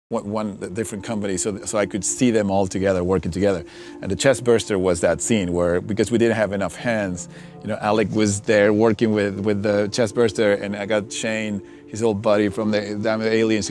one different company, so I could see them all together working together. And the chest burster was that scene where, because we didn't have enough hands, Alec was there working with the chest burster, and I got Shane, his old buddy from the Aliens.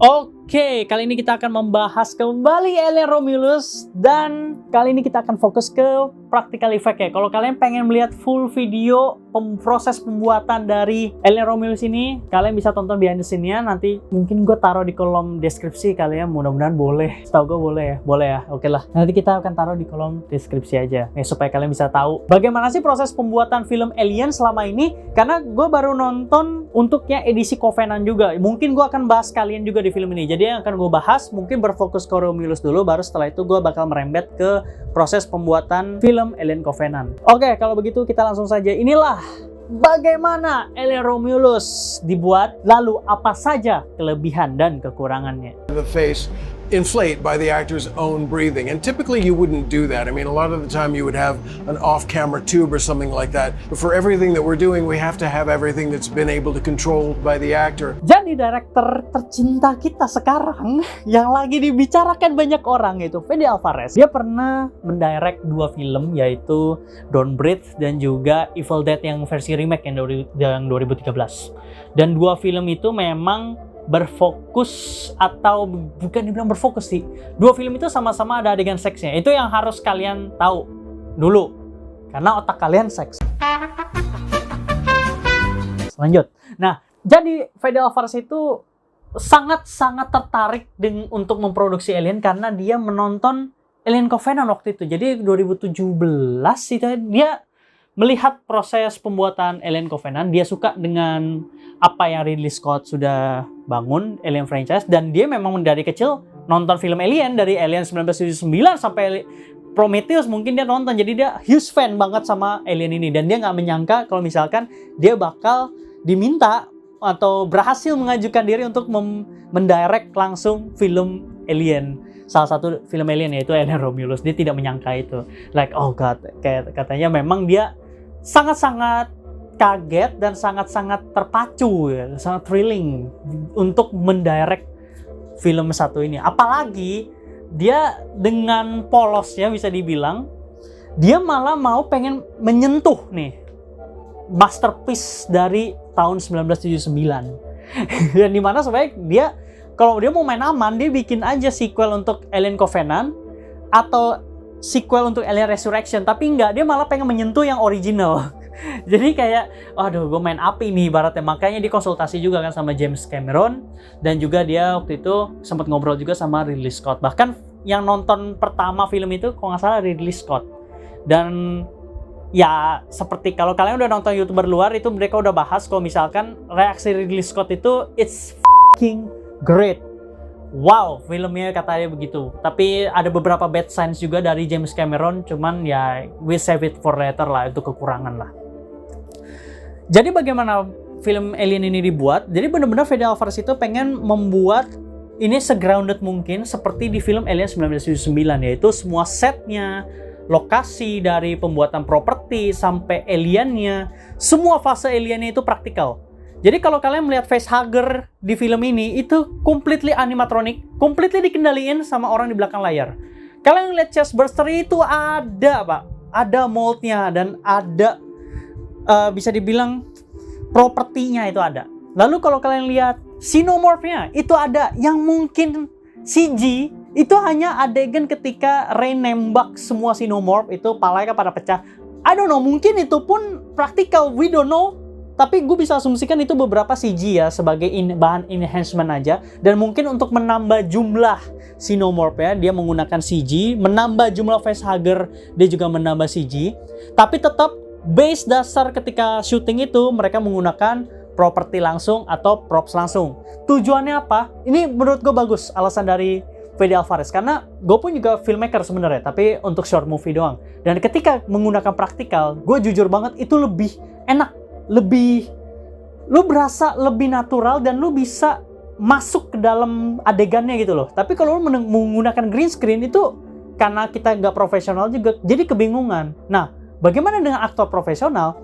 Oke, kali ini kita akan membahas kembali Alien Romulus, dan kali ini kita akan fokus ke practical effect ya. Kalau kalian pengen melihat full video proses pembuatan dari Alien Romulus ini, kalian bisa tonton behind the scene-nya. Nanti mungkin gue taruh di kolom deskripsi kali ya, mudah-mudahan boleh. Setahu gue boleh ya. Oke lah, nanti kita akan taruh di kolom deskripsi aja ya, supaya kalian bisa tahu bagaimana sih proses pembuatan film Alien selama ini. Karena gue baru nonton untuk yang edisi Covenant juga. Mungkin gue akan bahas kalian juga di film ini. Jadi yang akan gue bahas mungkin berfokus ke Romulus dulu, baru setelah itu gue bakal merembet ke proses pembuatan film Alien Covenant. Oke, kalau begitu kita langsung saja. Inilah bagaimana Alien Romulus dibuat, lalu apa saja kelebihan dan kekurangannya. The face inflate by the actor's own breathing, and typically you wouldn't do that. I mean, a lot of the time you would have an off-camera tube or something like that, but for everything that we're doing, we have to have everything that's been able to control by the actor. Jadi director tercinta kita sekarang yang lagi dibicarakan banyak orang itu Fede Alvarez. Dia pernah mendirect 2 film, yaitu Don't Breathe dan juga Evil Dead yang versi remake yang 2013. Dan 2 film itu memang berfokus, atau bukan dibilang berfokus sih, 2 film itu sama-sama ada adegan seksnya. Itu yang harus kalian tahu dulu, karena otak kalian seks. Lanjut. Nah, jadi Fede Alvarez itu sangat-sangat tertarik untuk memproduksi Alien karena dia menonton Alien Covenant waktu itu. Jadi 2017 itu dia melihat proses pembuatan Alien Covenant. Dia suka dengan apa yang Ridley Scott sudah bangun, Alien franchise, dan dia memang dari kecil nonton film Alien, dari Alien 1979 sampai Prometheus mungkin dia nonton. Jadi dia huge fan banget sama Alien ini, dan dia nggak menyangka kalau misalkan dia bakal diminta atau berhasil mengajukan diri untuk mendirect langsung film Alien. Salah satu film Alien yaitu Alien Romulus. Dia tidak menyangka itu. Like, oh god, kayak katanya memang dia sangat-sangat kaget dan sangat-sangat terpacu ya, sangat thrilling untuk mendirect film satu ini. Apalagi dia dengan polosnya bisa dibilang, dia malah mau pengen menyentuh nih masterpiece dari tahun 1979. Dan dimana supaya dia, kalau dia mau main aman, dia bikin aja sequel untuk Alien Covenant atau sequel untuk Alien Resurrection, tapi enggak, dia malah pengen menyentuh yang original. Jadi kayak, aduh, gue main api nih ibaratnya. Makanya dia konsultasi juga kan sama James Cameron, dan juga dia waktu itu sempat ngobrol juga sama Ridley Scott. Bahkan yang nonton pertama film itu kalau nggak salah Ridley Scott. Dan ya seperti kalau kalian udah nonton YouTuber luar itu, mereka udah bahas kalau misalkan reaksi Ridley Scott itu it's fucking great. Wow, filmnya katanya begitu. Tapi ada beberapa bad signs juga dari James Cameron, cuman ya we save it for later lah, itu kekurangan lah. Jadi bagaimana film Alien ini dibuat? Jadi benar-benar Fede Alvarez itu pengen membuat ini se-grounded mungkin seperti di film Alien 1979, yaitu semua setnya, lokasi dari pembuatan properti sampai aliennya, semua fase aliennya itu praktikal. Jadi kalau kalian melihat facehugger di film ini, itu completely animatronic, completely dikendaliin sama orang di belakang layar. Kalian lihat chest burster itu ada, Pak. Ada moldnya dan ada bisa dibilang propertinya itu ada. Lalu kalau kalian lihat xenomorphnya itu ada, yang mungkin CG itu hanya adegan ketika Ray nembak semua xenomorph itu palanya pada pecah. I don't know, mungkin itu pun praktikal, we don't know. Tapi gue bisa asumsikan itu beberapa CG ya, sebagai bahan enhancement aja. Dan mungkin untuk menambah jumlah xenomorph ya, dia menggunakan CG. Menambah jumlah facehugger, dia juga menambah CG. Tapi tetap base dasar ketika syuting itu, mereka menggunakan properti langsung atau props langsung. Tujuannya apa? Ini menurut gue bagus alasan dari Fede Alvarez. Karena gue pun juga filmmaker sebenarnya, tapi untuk short movie doang. Dan ketika menggunakan praktikal, gue jujur banget itu lebih enak. Lu berasa lebih natural dan lu bisa masuk ke dalam adegannya gitu loh. Tapi kalau lu menggunakan green screen itu, karena kita nggak profesional juga, jadi kebingungan. Nah, bagaimana dengan aktor profesional?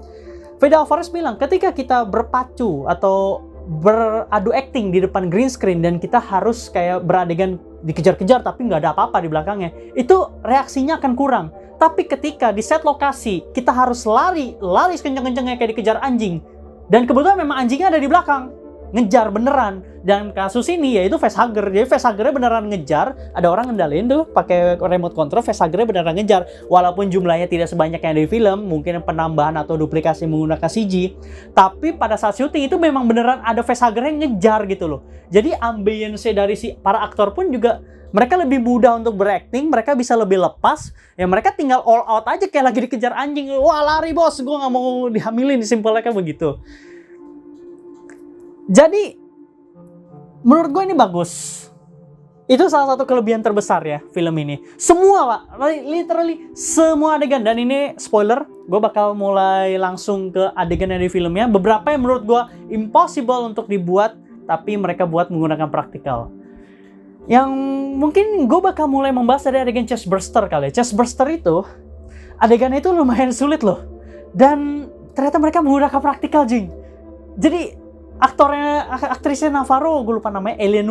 Fede Alvarez bilang, ketika kita berpacu atau beradu acting di depan green screen dan kita harus kayak beradegan dikejar-kejar tapi nggak ada apa-apa di belakangnya, itu reaksinya akan kurang. Tapi ketika di set lokasi kita harus lari sekencang-kencangnya kayak dikejar anjing, dan kebetulan memang anjingnya ada di belakang ngejar beneran, dan kasus ini yaitu facehugger. Jadi facehuggernya beneran ngejar, ada orang ngendalin tuh pakai remote control, facehuggernya beneran ngejar walaupun jumlahnya tidak sebanyak yang di film, mungkin penambahan atau duplikasi menggunakan CG, tapi pada saat syuting itu memang beneran ada facehugger yang ngejar gitu loh. Jadi ambience dari si para aktor pun juga mereka lebih mudah untuk berakting, mereka bisa lebih lepas, ya mereka tinggal all out aja kayak lagi dikejar anjing. Wah lari bos, gue nggak mau dihamilin, simpelnya kayak begitu. Jadi menurut gue ini bagus. Itu salah satu kelebihan terbesar ya film ini. Semua pak, literally semua adegan. Dan ini spoiler, gue bakal mulai langsung ke adegan dari filmnya. Beberapa yang menurut gue impossible untuk dibuat, tapi mereka buat menggunakan praktikal. Yang mungkin gue bakal mulai membahas dari adegan chest burster kali. Chest burster itu adegannya itu lumayan sulit loh. Dan ternyata mereka menggunakan praktikal, jing. Jadi aktrisnya Navarro, gue lupa namanya, Aileen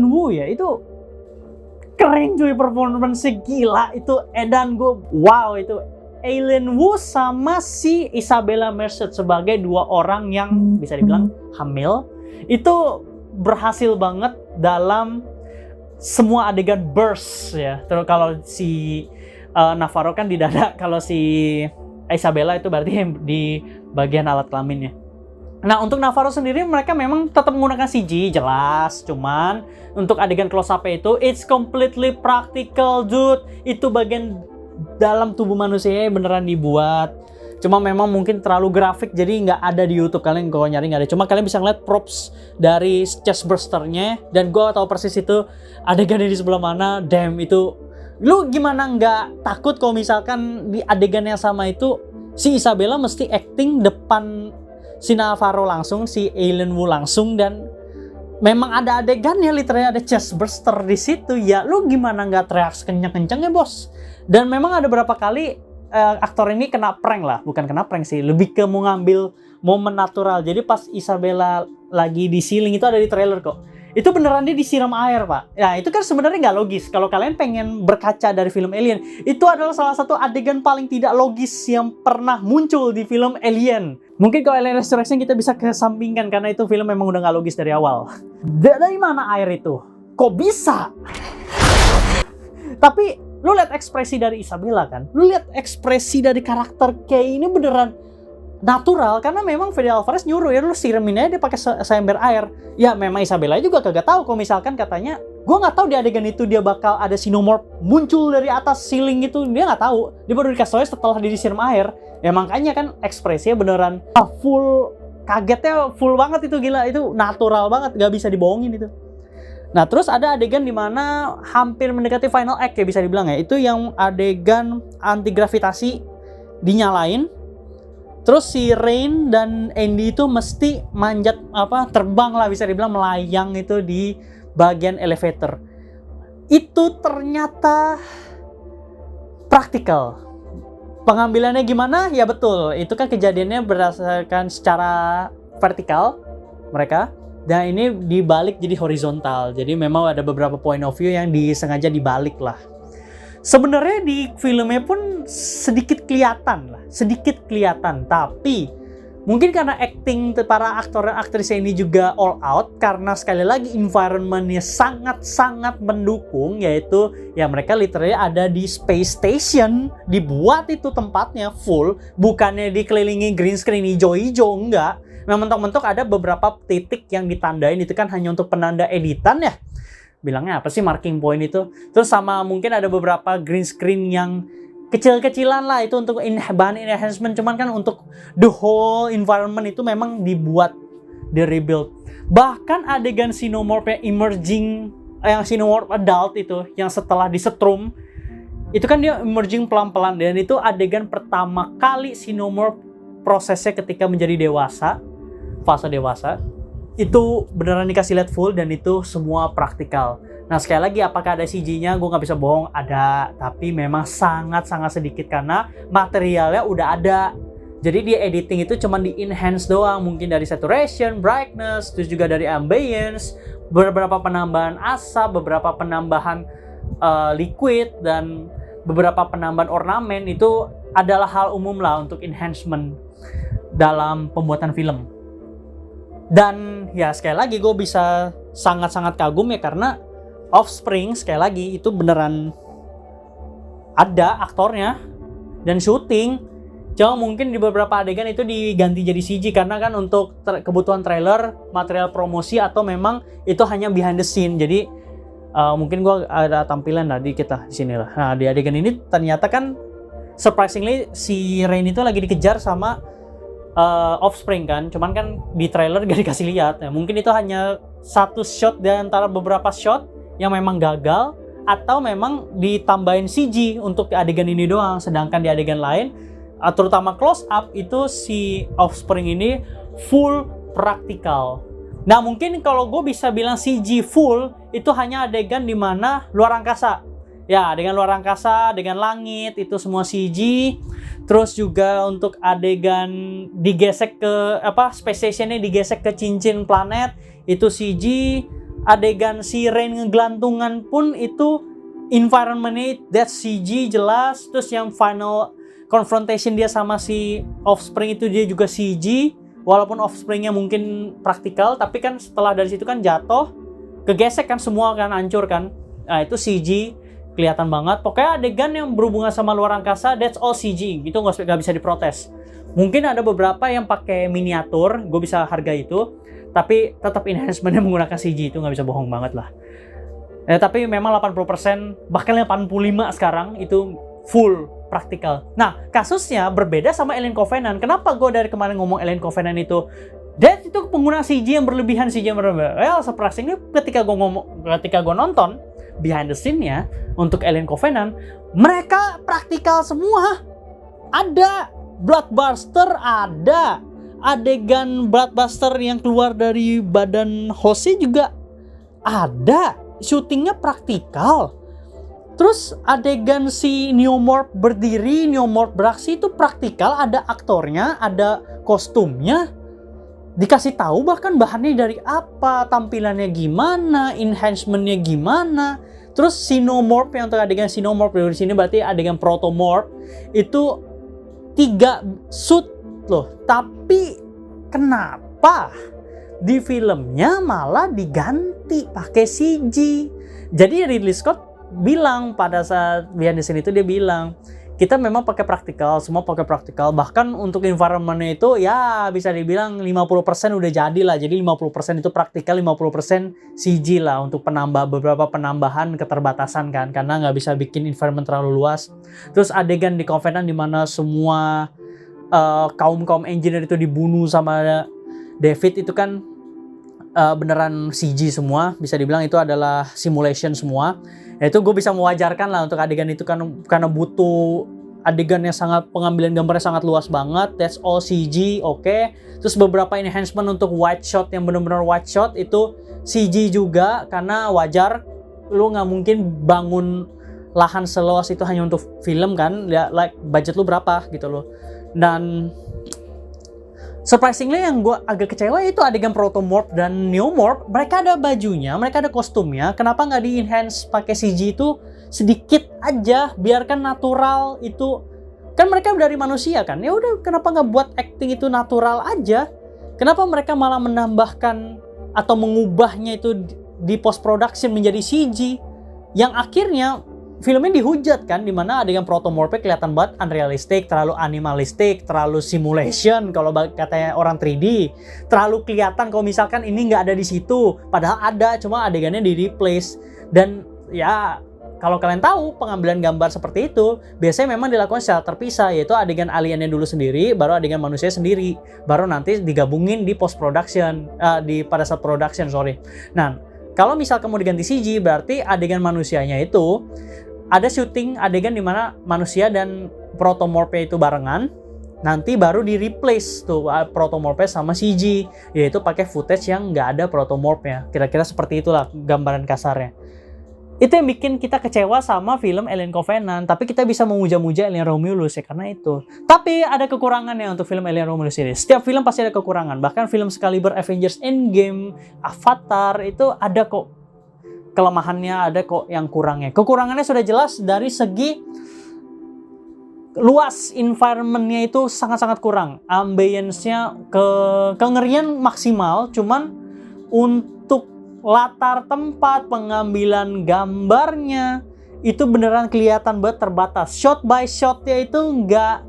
Wu ya, itu keren cuy, performance gila itu. Edan gue, wow itu Aileen Wu sama si Isabella Merced sebagai dua orang yang bisa dibilang hamil, itu berhasil banget dalam semua adegan burst ya. Terus kalau si Navarro kan di dada, kalau si Isabella itu berarti di bagian alat kelaminnya. Nah untuk Navarro sendiri mereka memang tetap menggunakan CG jelas, cuman untuk adegan close up itu it's completely practical dude. Itu bagian dalam tubuh manusia beneran dibuat. Cuma memang mungkin terlalu grafik jadi nggak ada di YouTube, kalian kalau nyari nggak ada. Cuma kalian bisa ngeliat props dari chest bursternya, dan gue tahu persis itu adegannya di sebelah mana. Damn itu. Lu gimana nggak takut kalau misalkan di adegan yang sama itu si Isabella mesti acting depan si Navarro langsung, si Aileen Wu langsung, dan memang ada adegannya literally ada chest burster di situ ya. Lu gimana nggak teriak sekencang-kencangnya bos? Dan memang ada beberapa kali aktor ini kena prank lah, bukan kena prank sih, lebih ke mau ngambil momen natural. Jadi pas Isabella lagi di ceiling itu ada di trailer kok. Itu beneran dia disiram air pak. Nah itu kan sebenarnya nggak logis. Kalau kalian pengen berkaca dari film Alien, itu adalah salah satu adegan paling tidak logis yang pernah muncul di film Alien. Mungkin kalau Alien Resurrection kita bisa kesampingkan karena itu film memang udah nggak logis dari awal. Dari mana air itu? Kok bisa? Tapi lu lihat ekspresi dari Isabella kan? Lu lihat ekspresi dari karakter Kay ini beneran natural, karena memang Fede Alvarez nyuruh ya lu siramin aja dia pakai seember air. Ya memang Isabella juga kagak tahu kalau misalkan katanya, gua nggak tahu di adegan itu dia bakal ada xenomorph muncul dari atas ceiling itu, dia nggak tahu. Dia baru dikasih tahu setelah dia disiram air. Ya makanya kan ekspresinya beneran full, kagetnya full banget itu, gila itu natural banget, nggak bisa dibohongin itu. Nah terus ada adegan dimana hampir mendekati final act ya bisa dibilang ya, itu yang adegan anti gravitasi dinyalain. Terus si Rain dan Andy itu mesti manjat terbang lah bisa dibilang, melayang itu di bagian elevator. Itu ternyata praktikal. Pengambilannya gimana? Ya betul, itu kan kejadiannya berdasarkan secara vertikal mereka, dan ini dibalik jadi horizontal. Jadi memang ada beberapa point of view yang disengaja dibalik lah. Sebenarnya di filmnya pun sedikit kelihatan, tapi mungkin karena acting para aktor dan aktris ini juga all out, karena sekali lagi environment-nya sangat-sangat mendukung, yaitu ya mereka literally ada di space station, dibuat itu tempatnya full, bukannya dikelilingi green screen hijau-hijau, enggak. Memang mentok-mentok ada beberapa titik yang ditandain, itu kan hanya untuk penanda editan ya. Bilangnya apa sih marking point itu. Terus sama mungkin ada beberapa green screen yang kecil-kecilan lah, itu untuk bahan enhancement, cuman kan untuk the whole environment itu memang dibuat, di rebuild. Bahkan adegan xenomorph yang emerging, yang xenomorph adult itu, yang setelah disetrum, itu kan dia emerging pelan-pelan, dan itu adegan pertama kali xenomorph prosesnya ketika menjadi dewasa, fase dewasa. Itu beneran dikasih lihat full, dan itu semua praktikal. Nah sekali lagi, apakah ada CG-nya? Gue nggak bisa bohong, ada. Tapi memang sangat-sangat sedikit karena materialnya udah ada. Jadi dia editing itu cuma di enhance doang, mungkin dari saturation, brightness, terus juga dari ambience, beberapa penambahan asap, beberapa penambahan liquid, dan beberapa penambahan ornamen. Itu adalah hal umum lah untuk enhancement dalam pembuatan film. Dan ya sekali lagi gue bisa sangat-sangat kagum ya, karena Offspring sekali lagi itu beneran ada aktornya dan syuting. Cuma mungkin di beberapa adegan itu diganti jadi CG karena kan untuk kebutuhan trailer, material promosi, atau memang itu hanya behind the scene. Jadi mungkin gue ada tampilan lah di kita di sini lah. Nah, di adegan ini ternyata kan surprisingly si Rain itu lagi dikejar sama Offspring kan. Cuman kan di trailer gak dikasih lihat. Ya, mungkin itu hanya satu shot di antara beberapa shot yang memang gagal, atau memang ditambahin CG untuk di adegan ini doang. Sedangkan di adegan lain, terutama close up, itu si Offspring ini full praktikal. Nah, mungkin kalau gue bisa bilang CG full itu hanya adegan di mana luar angkasa. Ya, adegan luar angkasa, adegan langit itu semua CG. Terus juga untuk adegan digesek ke space station-nya digesek ke cincin planet itu CG. Adegan si Rain ngegelantungan pun itu environment-nya that's CG jelas. Terus yang final confrontation dia sama si Offspring itu dia juga CG, walaupun Offspring-nya mungkin praktikal, tapi kan setelah dari situ kan jatuh, kegesek kan semua kan, hancur kan. Nah, itu CG kelihatan banget. Pokoknya adegan yang berhubungan sama luar angkasa that's all CG, itu nggak bisa diprotes. Mungkin ada beberapa yang pakai miniatur, gue bisa hargai itu, tapi tetap enhancement-nya menggunakan CG, itu nggak bisa bohong banget lah. Tapi memang 80%, bahkan 85% sekarang itu full praktikal. Nah, kasusnya berbeda sama Alien Covenant. Kenapa gue dari kemarin ngomong Alien Covenant itu penggunaan CG yang berlebihan, CG yang berlebihan. Well, surprisingly ketika gue nonton behind the scene-nya untuk Alien Covenant, mereka praktikal semua. Ada bloodbuster, ada adegan bloodbuster yang keluar dari badan hostnya juga ada. Syutingnya praktikal. Terus adegan si Neomorph berdiri, Neomorph beraksi itu praktikal, ada aktornya, ada kostumnya. Dikasih tahu bahkan bahannya dari apa, tampilannya gimana, enhancementnya gimana. Terus Xenomorph, yang untuk adegan Xenomorph di sini berarti adegan Protomorph itu 3 suit loh. Tapi kenapa di filmnya malah diganti pakai CG? Jadi Ridley Scott bilang pada saat behind the scene itu, dia bilang kita memang pakai praktikal, semua pakai praktikal, bahkan untuk environment-nya itu ya bisa dibilang 50% udah jadi lah. Jadi 50% itu praktikal, 50% CG lah untuk beberapa penambahan keterbatasan kan, karena nggak bisa bikin environment terlalu luas. Terus adegan di Covenant di mana semua kaum engineer itu dibunuh sama David itu kan beneran CG semua, bisa dibilang itu adalah simulation semua. Itu gue bisa mewajarkan lah untuk adegan itu kan, karena butuh adegan yang sangat, pengambilan gambarnya sangat luas banget, that's all CG, oke. Terus beberapa enhancement untuk wide shot yang benar-benar wide shot itu CG juga, karena wajar lu nggak mungkin bangun lahan seluas itu hanya untuk film kan, ya, like budget lu berapa gitu loh. Dan surprisingly yang gue agak kecewa itu adegan Protomorph dan Neomorph, mereka ada bajunya, mereka ada kostumnya, kenapa nggak di-enhance pakai CG itu sedikit aja, biarkan natural itu, kan mereka dari manusia kan, ya udah kenapa nggak buat acting itu natural aja, kenapa mereka malah menambahkan atau mengubahnya itu di post production menjadi CG, yang akhirnya filmnya dihujat kan, dimana adegan Protomorph kelihatan banget unrealistic, terlalu animalistic, terlalu simulation kalau katanya orang 3D, terlalu kelihatan kalau misalkan ini nggak ada di situ, padahal ada, cuma adegannya di replace. Dan ya kalau kalian tahu pengambilan gambar seperti itu biasanya memang dilakukan secara terpisah, yaitu adegan aliennya dulu sendiri, baru adegan manusia sendiri, baru nanti digabungin di post production, pada saat production. Nah, kalau misal kamu diganti CG, berarti adegan manusianya itu ada syuting adegan di mana manusia dan Protomorph itu barengan, nanti baru di replace tuh Protomorph sama CG, yaitu pakai footage yang nggak ada Protomorph-nya. Kira-kira seperti itulah gambaran kasarnya. Itu yang bikin kita kecewa sama film Alien Covenant, tapi kita bisa memuja-muja Alien Romulus ya karena itu. Tapi ada kekurangannya untuk film Alien Romulus ini. Setiap film pasti ada kekurangan. Bahkan film sekaliber Avengers Endgame, Avatar itu ada kok kelemahannya, ada kok yang kurangnya. Kekurangannya sudah jelas dari segi luas, environment-nya itu sangat-sangat kurang. Ambience-nya kengerian maksimal, cuman untuk latar tempat, pengambilan gambarnya itu beneran kelihatan banget terbatas. Shot by shotnya itu nggak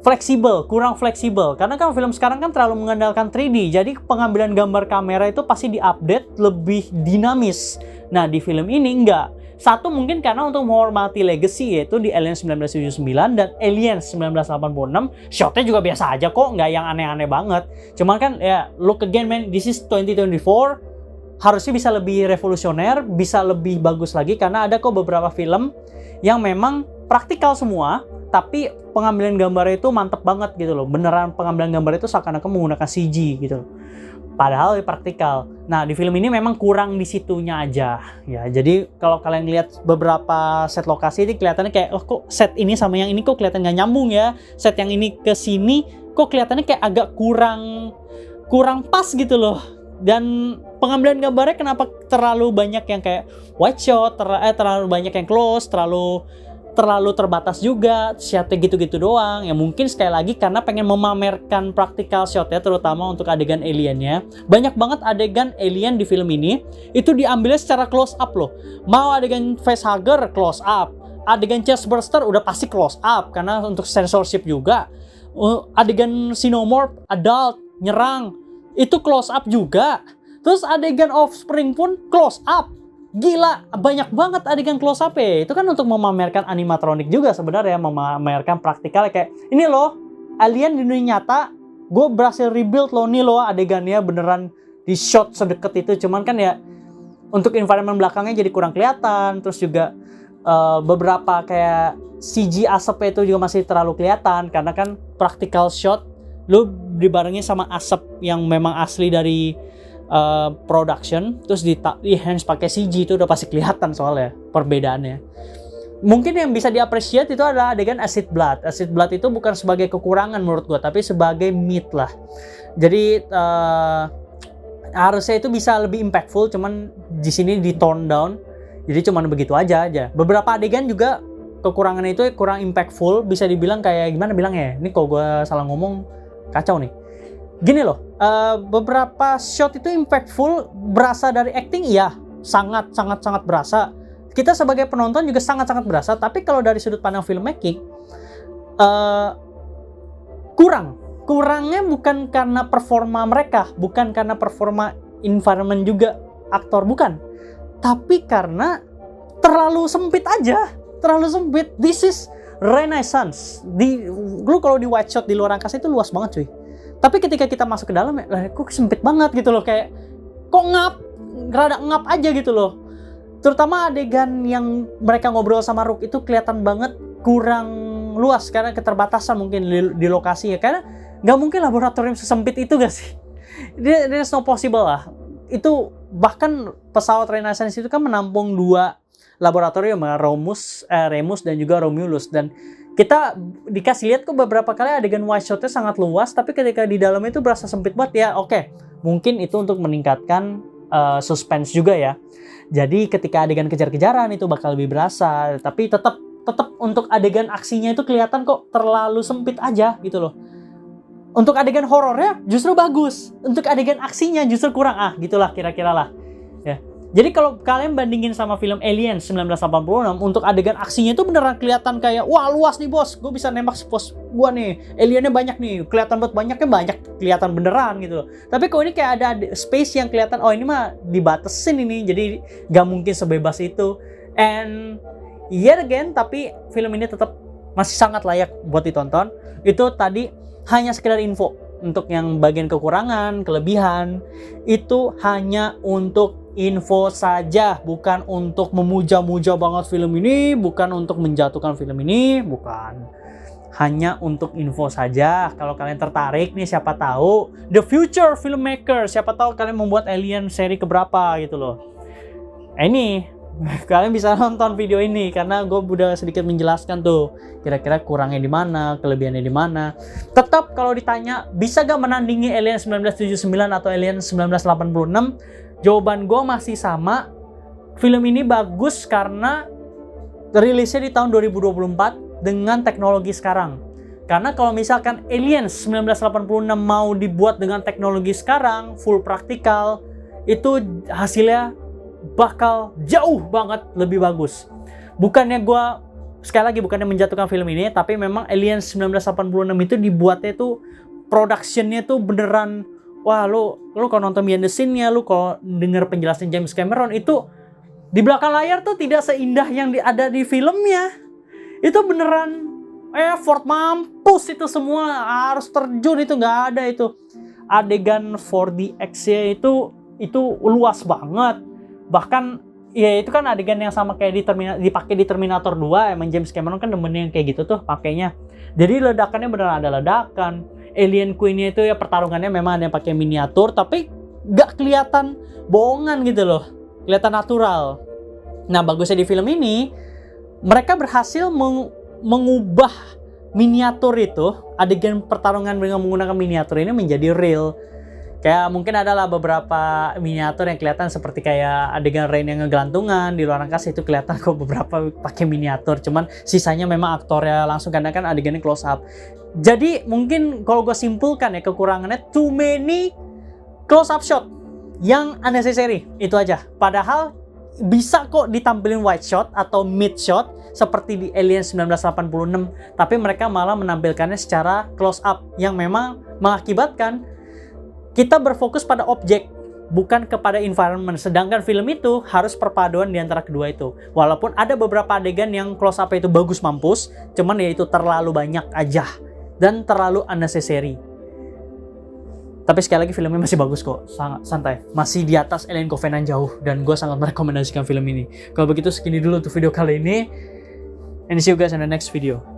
fleksibel, kurang fleksibel. Karena kan film sekarang kan terlalu mengandalkan 3D, jadi pengambilan gambar kamera itu pasti diupdate lebih dinamis. Nah di film ini nggak. Satu mungkin karena untuk menghormati legacy yaitu di Alien 1979 dan Alien 1986 shotnya juga biasa aja kok, nggak yang aneh-aneh banget. Cuman kan ya look again man, this is 2024, harusnya bisa lebih revolusioner, bisa lebih bagus lagi karena ada kok beberapa film yang memang praktikal semua tapi pengambilan gambarnya itu mantep banget gitu loh. Beneran pengambilan gambar itu seakan-akan menggunakan CG gitu loh. Padahal praktikal. Nah, di film ini memang kurang di situnya aja. Ya, jadi kalau kalian lihat beberapa set lokasi ini kelihatannya kayak, oh kok set ini sama yang ini kok kelihatan nggak nyambung ya. Set yang ini ke sini kok kelihatannya kayak agak kurang pas gitu loh. Dan pengambilan gambarnya kenapa terlalu banyak yang kayak wide shot, terlalu banyak yang close, terlalu terbatas juga, shotnya gitu-gitu doang. Ya mungkin sekali lagi karena pengen memamerkan practical shotnya, terutama untuk adegan aliennya. Banyak banget adegan alien di film ini itu diambilnya secara close up loh. Mau adegan facehugger close up, adegan chest burster udah pasti close up karena untuk censorship juga. Adegan xenomorph adult nyerang itu close up juga. Terus adegan offspring pun close up. Gila, banyak banget adegan close up ya. Itu kan untuk memamerkan animatronik juga sebenarnya, memamerkan praktikal kayak ini loh, alien di dunia nyata, gue berhasil rebuild loh, nih loh adegannya beneran di shot sedekat itu. Cuman kan ya untuk environment belakangnya jadi kurang kelihatan. Terus juga beberapa kayak CG asapnya itu juga masih terlalu kelihatan karena kan practical shot lu dibarengi sama asap yang memang asli dari production, terus di enhance pakai CG itu udah pasti kelihatan soalnya perbedaannya. Mungkin yang bisa diapresiasi itu adalah adegan acid blood. Acid blood itu bukan sebagai kekurangan menurut gua, tapi sebagai meat lah. Jadi harusnya itu bisa lebih impactful, cuman di sini di tone down. Jadi cuman begitu aja. Beberapa adegan juga kekurangannya itu kurang impactful, bisa dibilang kayak gimana bilangnya? Ini kalau gua salah ngomong kacau nih. Gini loh, beberapa shot itu impactful, berasa dari acting, iya, sangat berasa. Kita sebagai penonton juga sangat berasa, tapi kalau dari sudut pandang filmmaking, kurangnya bukan karena performa mereka, bukan karena performa environment juga aktor, bukan. Tapi karena terlalu sempit aja, terlalu sempit. This is Renaissance. Lu kalau di wide shot di luar angkasa itu luas banget cuy. Tapi ketika kita masuk ke dalam, kok sempit banget gitu loh, kayak kok rada ngap aja gitu loh. Terutama adegan yang mereka ngobrol sama Rook itu kelihatan banget kurang luas karena keterbatasan mungkin di lokasi ya. Karena nggak mungkin laboratorium sesempit itu gak sih? There's no possible lah. Itu bahkan pesawat Renaissance itu kan menampung 2 laboratorium, Remus dan juga Romulus, dan kita dikasih lihat kok beberapa kali adegan wide shotnya sangat luas, tapi ketika di dalam itu berasa sempit banget ya. Oke, mungkin itu untuk meningkatkan suspense juga ya. Jadi ketika adegan kejar-kejaran itu bakal lebih berasa, tapi tetap untuk adegan aksinya itu kelihatan kok terlalu sempit aja gitu loh. Untuk adegan horornya justru bagus, untuk adegan aksinya justru kurang, gitulah kira-kira lah. Ya. Jadi kalau kalian bandingin sama film Alien 1986, untuk adegan aksinya itu beneran kelihatan kayak, wah luas nih bos, gue bisa nembak bos gue nih, aliennya banyak nih, kelihatan banyak, kelihatan beneran gitu. Tapi kalau ini kayak ada space yang kelihatan, oh ini mah dibatesin ini, jadi gak mungkin sebebas itu. And yet again, tapi film ini tetap masih sangat layak buat ditonton. Itu tadi hanya sekedar info. Untuk yang bagian kekurangan, kelebihan, itu hanya untuk info saja, bukan untuk memuja-muja banget film ini, bukan untuk menjatuhkan film ini, bukan. Hanya untuk info saja. Kalau kalian tertarik nih, siapa tahu the future filmmaker, siapa tahu kalian membuat Alien seri keberapa gitu loh. Ini Kalian bisa nonton video ini karena gue udah sedikit menjelaskan tuh kira-kira kurangnya di mana, kelebihannya di mana. Tetap kalau ditanya bisa gak menandingi Alien 1979 atau Alien 1986, jawaban gue masih sama. Film ini bagus karena rilisnya di tahun 2024 dengan teknologi sekarang. Karena kalau misalkan Alien 1986 mau dibuat dengan teknologi sekarang, full praktikal, itu hasilnya bakal jauh banget lebih bagus. Bukannya gue, sekali lagi bukannya menjatuhkan film ini, tapi memang Alien 1986 itu dibuatnya tuh, productionnya tuh beneran, wah lu kalau nonton behind the scene-nya, lu kalau denger penjelasan James Cameron itu, di belakang layar tuh tidak seindah yang ada di filmnya. Itu beneran effort mampus itu semua, harus terjun, itu nggak ada itu. Adegan 4DX-nya itu luas banget. Bahkan ya itu kan adegan yang sama kayak dipakai di Terminator 2. Emang James Cameron kan demennya yang kayak gitu tuh pakainya. Jadi ledakannya beneran ada ledakan. Alien Queen-nya itu ya pertarungannya memang ada yang pakai miniatur, tapi gak kelihatan bohongan gitu loh. Kelihatan natural. Nah, bagusnya di film ini mereka berhasil mengubah miniatur itu, adegan pertarungan dengan menggunakan miniatur ini menjadi real. Kayak mungkin adalah beberapa miniatur yang kelihatan seperti kayak adegan Rain yang ngegelantungan di luar angkasa, itu kelihatan kok beberapa pakai miniatur. Cuman sisanya memang aktornya langsung, karena kan adegannya close up. Jadi mungkin kalau gue simpulkan ya, kekurangannya too many close up shot yang unnecessary, itu aja. Padahal bisa kok ditampilin wide shot atau mid shot seperti di Alien 1986, tapi mereka malah menampilkannya secara close up yang memang mengakibatkan kita berfokus pada objek, bukan kepada environment. Sedangkan film itu harus perpaduan di antara kedua itu. Walaupun ada beberapa adegan yang close up itu bagus mampus, cuman ya itu terlalu banyak aja dan terlalu unnecessary. Tapi sekali lagi filmnya masih bagus kok, sangat santai. Masih di atas Alien Covenant jauh, dan gue sangat merekomendasikan film ini. Kalau begitu segini dulu untuk video kali ini, and see you guys in the next video.